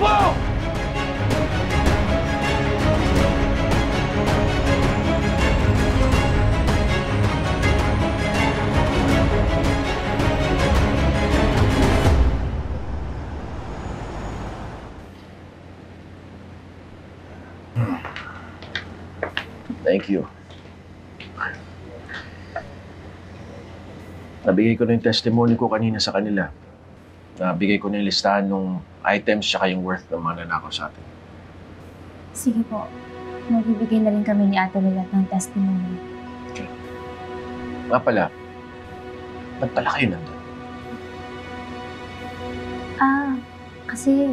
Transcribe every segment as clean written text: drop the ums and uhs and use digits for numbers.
mo! Thank you. Nabigay ko na yung testimony ko kanina sa kanila. Nabigay ko na yung listahan ng items tsaka yung worth ng mga nanakaw sa atin. Sige po. Magbibigay na rin kami ni Ate Lilet ng testimony. Okay. Nga pala, ba't pala kayo nandun? Kasi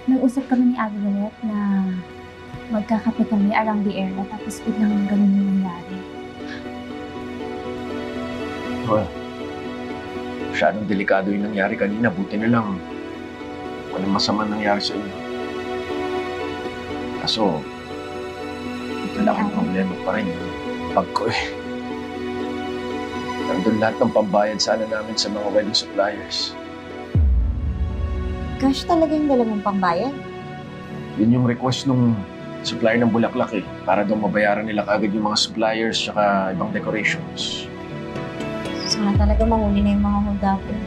nag-usap kami ni Ate Lilet na magkakape kami around the area tapos biglang ganun yung nangyari. Well, masyadong delikado yung nangyari kanina. Buti na lang walang masama nangyari sa inyo. Kaso, ito lang ang problema pa rin yung bag ko eh. Nandun lahat ng pambayad sana namin sa mga wedding suppliers. Cash talaga yung dala mong pambayad? Yun yung request nung supplier ng bulaklak eh. Para daw mabayaran nila kaagad yung mga suppliers tsaka ibang decorations. Sana talaga mahuli na yung mga hold-upper.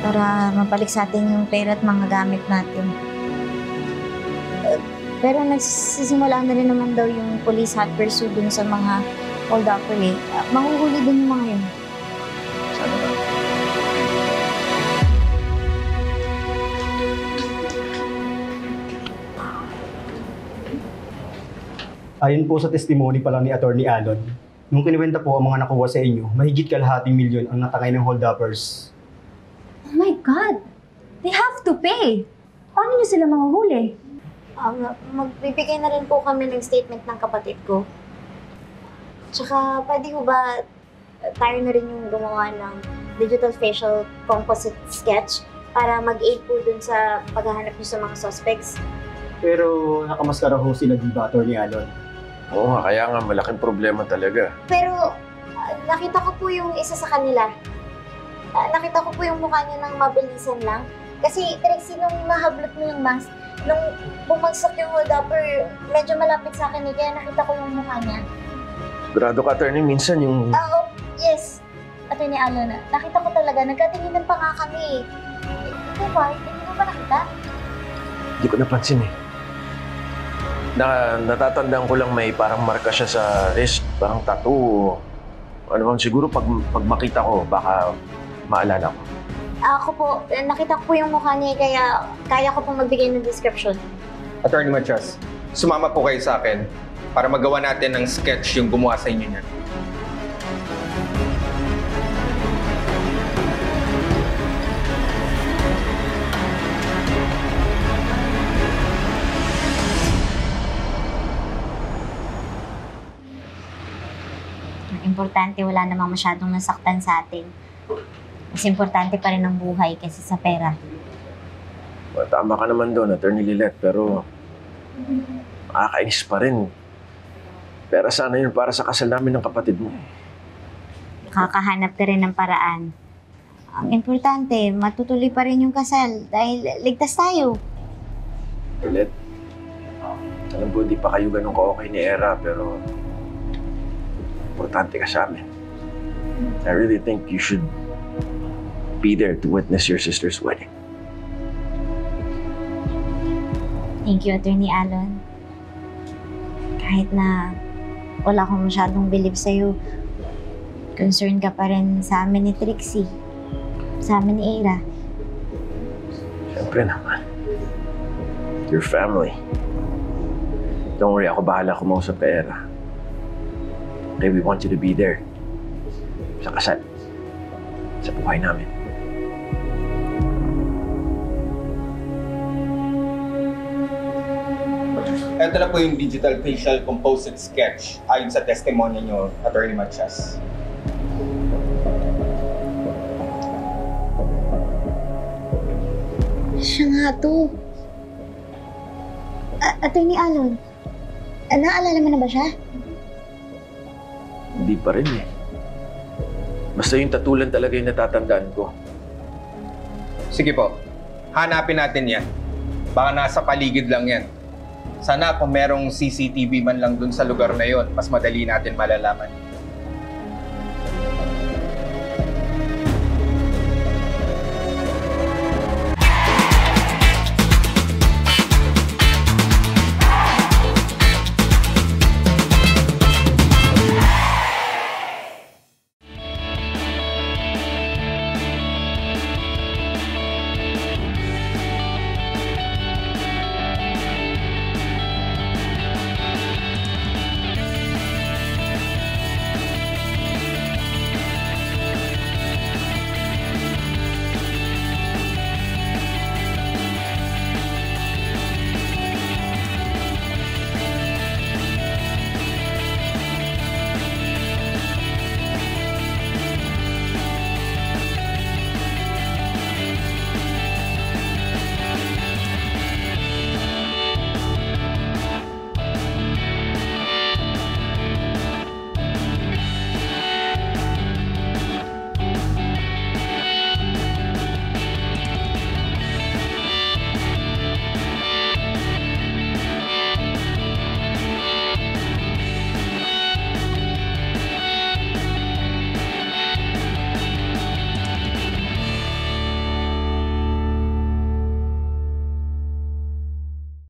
Para mabalik sa atin yung pera at mga gamit natin. Pero nagsisimula na rin naman daw yung police hot pursuit dun sa mga hold-upper eh. Mahuhuli din yung mga yun. Sana ba? Ayon po sa testimony pa lang ni Atty. Alon, nung kinuwenta po ang mga nakuha sa inyo, mahigit kalahating milyon ang natangay ng hold-uppers. Oh my God! They have to pay! Paano niyo sila mahuhuli? Magbibigay na rin po kami ng statement ng kapatid ko. Tsaka, pwede ko ba tayo na rin yung gumawa ng digital facial composite sketch para mag-aid po dun sa paghahanap niyo sa mga suspects? Pero nakamaskara ho sila, di ba, Atty. Alon? Oo nga, kaya nga malaking problema talaga. Pero nakita ko po yung isa sa kanila. Nakita ko po yung mukha niya ng mabilisan lang. Kasi, Trixie, nung nahablot mo yung mask, nung bumagsak yung hold-upper, medyo malapit sa akin eh, kaya nakita ko yung mukha niya. Sigurado ka, attorney, minsan yung... Oo, yes. Atty. Alon, nakita ko talaga, nagkatinginan pa nga kami. Ito ba? Hindi mo ba nakita? Hindi ko napansin eh. Natatandaan ko lang may parang marka siya sa wrist, parang tattoo. Ano bang siguro pag makita ko, baka maalala ko. Ako po, nakita ko po yung mukha niya kaya kaya ko pong magbigay ng description. Attorney Matias, sumama po kayo sa akin para magawa natin ng sketch yung gumawa sa inyo niya. Importante, wala namang masyadong nasaktan sa atin. Mas importante pa rin ang buhay kaysa sa pera. Well, tama ka naman doon, Attorney Lilet, pero makakainis pa rin. Pera sana yun para sa kasal namin ng kapatid mo. Kakahanap ka rin ng paraan. Ang importante, matutuloy pa rin yung kasal dahil ligtas tayo. Lilet, alam ko hindi pa kayo ganun ka-okay ni Era, pero importante ka sa amin. I really think you should be there to witness your sister's wedding. Thank you, Atty. Alon. Kahit na wala akong masyadong believe sa'yo, concern ka pa rin sa amin ni Trixie. Sa amin ni Era. Siyempre naman. Your family. Don't worry, ako bahala kumausap kay Era. Okay, we want you to be there. Sa kasal. Sa buhay namin. Ito na po yung digital facial composite sketch ayon sa testimonya nyo, Attorney Matias. Siya nga to. Atty. Alon, naalala mo na ba siya? Hindi pa rin eh. Basta yung tatulan talaga yung natatandaan ko. Sige po, hanapin natin yan. Baka nasa paligid lang yan. Sana kung merong CCTV man lang dun sa lugar na yon, mas madali natin malalaman.